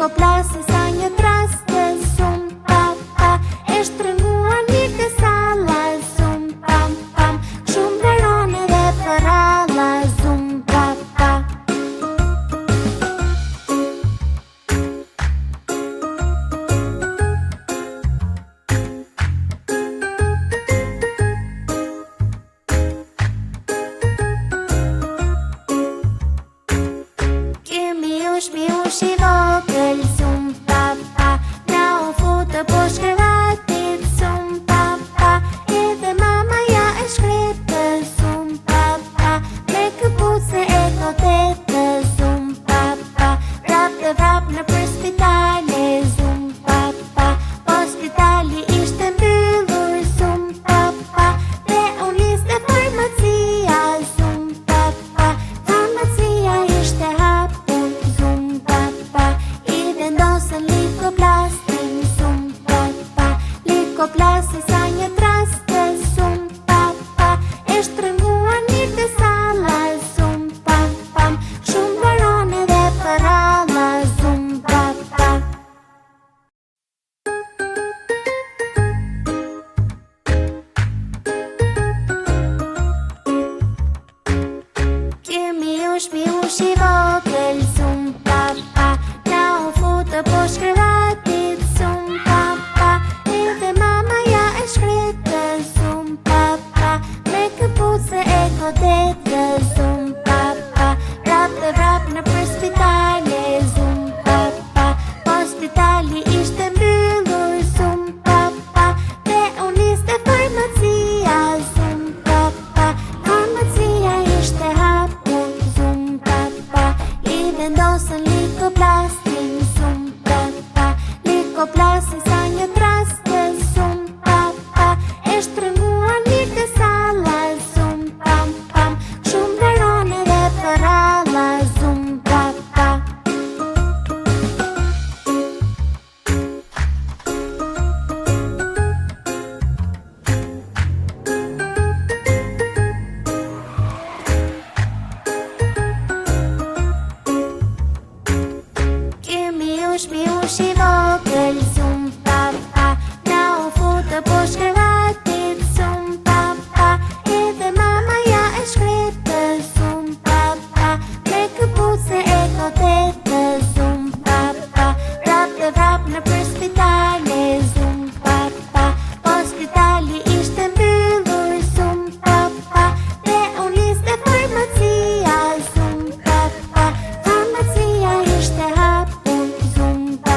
Plase sa një traste, zum papa, e shtrënguan një kësalla, zum pam pam, shumë verone dhe përralla, zum papa. Mi ush I vogël, zum papa, na u futë poshtë krevatit, zum papa, edhe mama ja e shkretë, zum papa, me këpuce e kotetë, zum papa, vrap dhe vrap në për spitale, zum papa, po spitali ishte mbyllur, zum papa, dhe unë liste farmacia, zum papa, farmacia ishte hapur. Plase sa një traste, zum papa, e shtrënguan një kësalla, zum pam pam, shumë verone dhe përralla, zum papa. Mi ush I vogël, zum papa, na u futë poshtë krevatit, zum papa, edhe mama ja e shkretë, zum papa, me këpuce e kotetë, zum papa, vrap dhe vrap në për spitale, zum papa, po spitali ishte mbyllur, zum papa, dhe unë liste farmacia, zum papa, farmacia ishte hapur, zum papa, I vendosën likoplastin, zum papa, likoplastin sa një traste, zum papa, e shtrënguan një kësalla, zum pam pam, shumë verone dhe përralla, zum papa. Mi ush I vogël, zum papa, na u futë poshtë krevatit, zum papa, edhe mama ja e shkretë, zum papa, me këpuce e kotetë, zum papa, vrap dhe vrap në për spitale, zum papa, po spitali ishte mbyllur, zum papa, dhe unë liste farmacia, zum papa, farmacia ishte hapur, zum papa.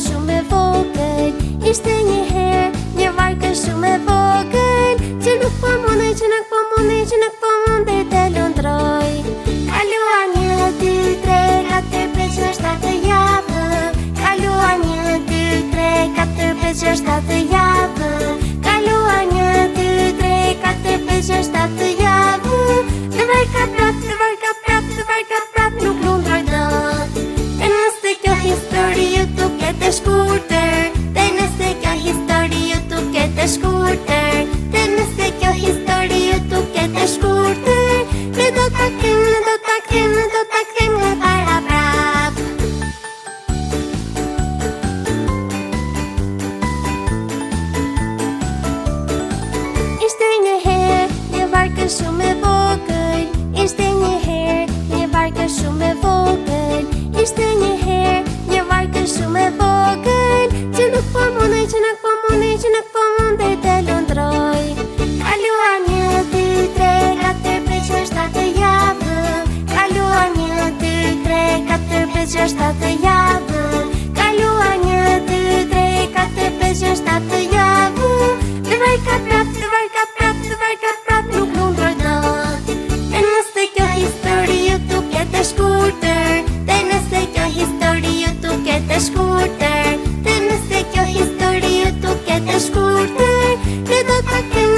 shumë e vogël. Ishte një herë një varkë shumë e vogël, që nuk po mundej, që nuk po mundej, që nuk po mundej të lundroj. Kaluan 1, 2, 3, 4, 5, 6, 7 javë. Kaluan 1, 2, 3, 4, 5, 6, 7 javë. Kaluan 1, 2, 3, 4, 5, 6, 7 javë. Të varka prap, nuk lundroj dot. E nëse kjo histori ju duket e shkurtër, dhe nëse kjo histori ju duket e shkurtër, dhe nëse kjo histori ju duket e shkurtër, ne do ta kem nga para prap. Ishte një herë një varkë shumë e vogël. Ishte një herë një varkë shumë e vogël. Ishte një herë një varkë shumë e vogël, që nuk po mundej, që nuk po mundej, që nuk po mundej të lundroj. Kaluan 1, 2, 3, 4, 5, 6, 7 javë. Kaluan 1, 2, 3, 4, 5, 6, 7 javë. Kaluan 1, 2, 3, 4, 5, 6, 7 javë. Të varka prap, nuk lundroj dot. E nëse kjo histori ju duket e shkurtër, dhe nëse kjo histori ju duket e shkurtër, dhe nëse kjo histori ju duket e shkurtër, ne do ta kem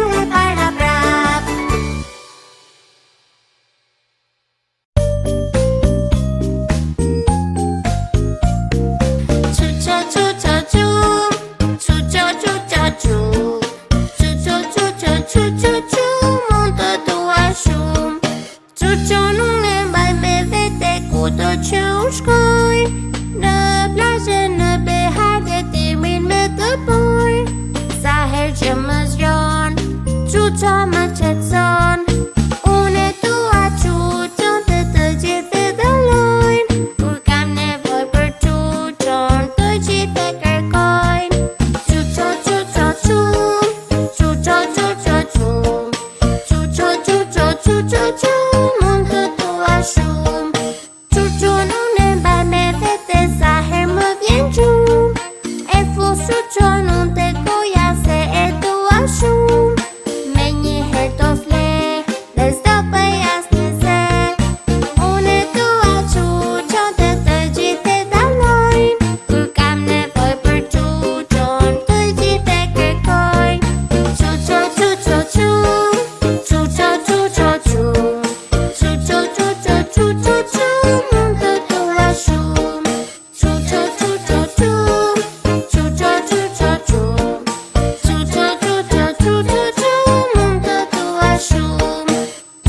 nga para prap. Çuço nuk e mbaj me vete kudo që u shkoj, në plazhe, në behar dhe timin me të boj. Sa her që më zgjon, Çuço më qetson. Unë dua Çuçon të gjithë e dallojnë. Kur kam nevoj për Çuçon, të gjithë e kërkojnë. Çuço, Çuço, Çum, Çuço, Çuço, Çum, Çuço, Çuço, Çuço, Çum, mund të dua shumë. Çuço nuk e mbaj me vete sa her më vjen gjumë. E full Çuçon unë te goja se e dua shumë. Me një her do fle, dhe s'do bëj asnjë ze. Unë dua Çuçon të gjithë e dallojnë. Kur kam nevoj për Çuçon, të gjithë e kërkojnë. Çuço, Çuço, Çum, Çuço, Çuço, Çum, Çuço, Çuço, Çuço, Çum, mund të dua shumë. Çuço, Çuço, Çum, Çuço, Çuço, Çum, Çuço, Çuço, Çuço, Çum, mund të dua shumë.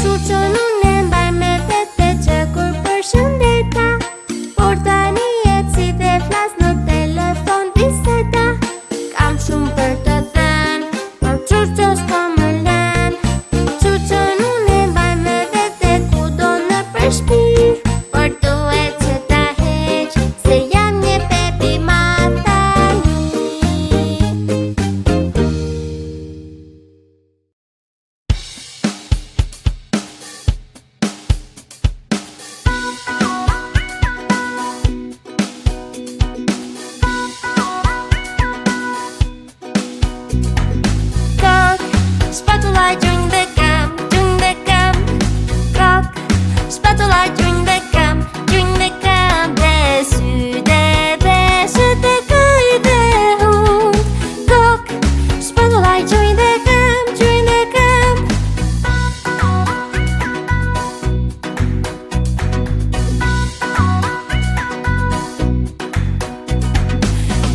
Çuço nuk e mbaj me vete që kur përshëndeta, por tani eci dhe flas në telefon biseda. Kam shumë për të thënë, por Çuço s'po më lën. Çuço nuk e mbaj me vete kudo nëpër shtëpi, por duhet që ta heq, se jam një bebi madh tani. Kok, spatula gjunjë dhe kam, gjunjë dhe kam. Kok, spatula gjunjë dhe kam, gjunjë dhe kam. Dhe sy dhe veshët dhe këj dhe hund. Kok, spatula gjunjë dhe kam, gjunjë dhe kam.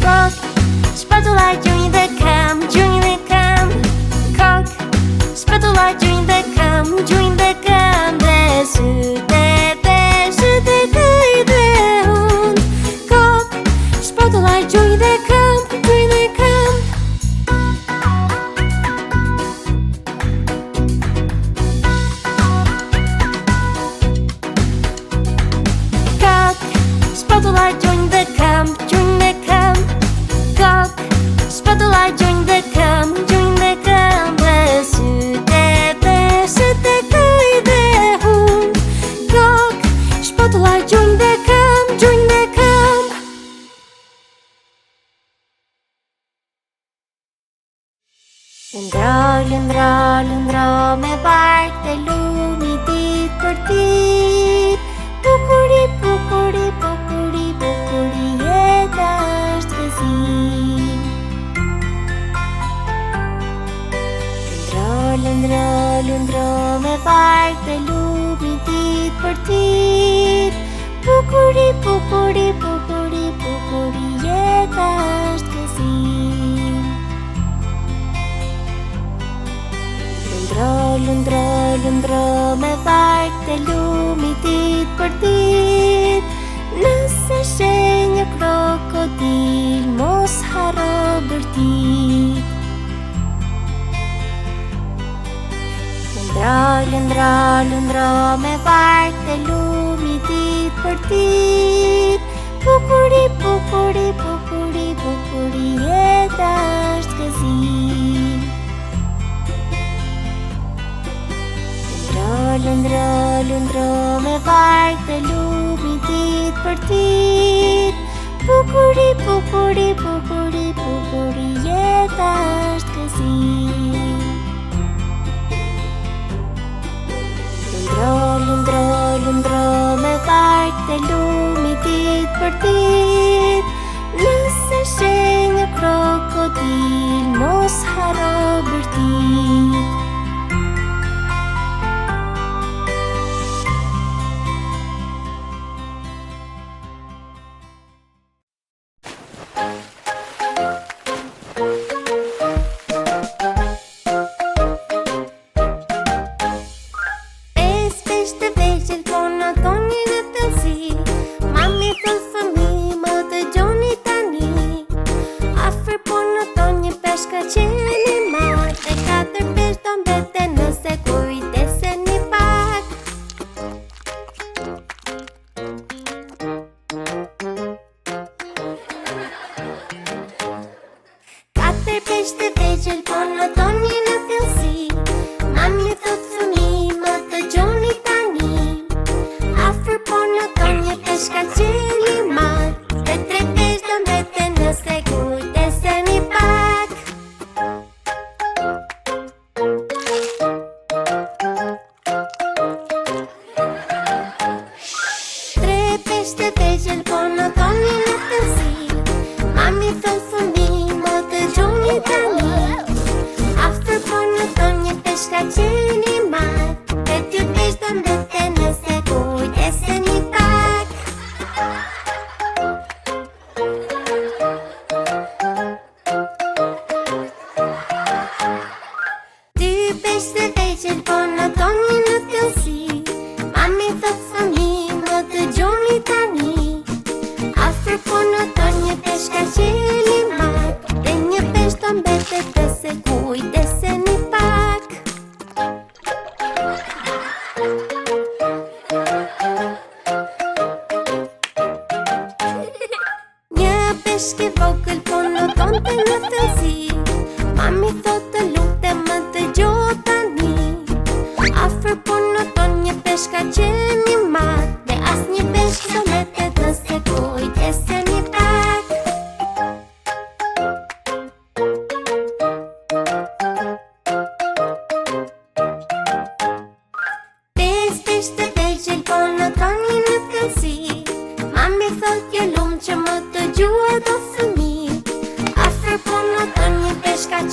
Kok, spatula gjunjë dhe kam, gjunjë dhe kam. Kok, spatula gjunjë dhe kam, gjunjë dhe kam. Dhe sy dhe veshët dhe këj dhe hund. Kok, spatula gjunjë dhe kam, gjunjë dhe kam. Kok, spatula gjunjë dhe kam, gjunjë dhe kam. Kok, spatula gjunjë dhe kam, gjunjë dhe kam. Dhe sy dhe veshët dhe këj dhe hund. Kok, spatula gjunjë dhe kam, gjunjë dhe kam. Lëndro, lëndro, lëndro me bark dhe lumi dit për dit. Bukuri, bukuri, bukuri, bukuri, jeta është gëzim. Lëndro, lëndro, lëndro me bark dhe lumi dit për dit. Bukuri, bukuri, bukuri, bukuri, jeta është gëzim. Lëndro, lëndro, lëndro me bark dhe lumi dit për dit. Nëse sheh një krokodil, mos harro bërtit. Lëndro, lëndro, lëndro me bark dhe lumi dit për dit. Bukuri, bukuri, bukuri, bukuri, jeta është gëzim. Lëndro, lëndro me bark dhe lumi dit për dit. Bukuri, bukuri, bukuri, bukuri, jeta është gëzim. Lëndro, lëndro, lëndro me bark dhe lumi dit për dit. Nëse sheh një krokodil, mos harro bërtit.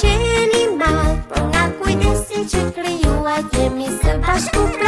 Qeni madh, por nga kujdesi që krijuat jemi së bashku.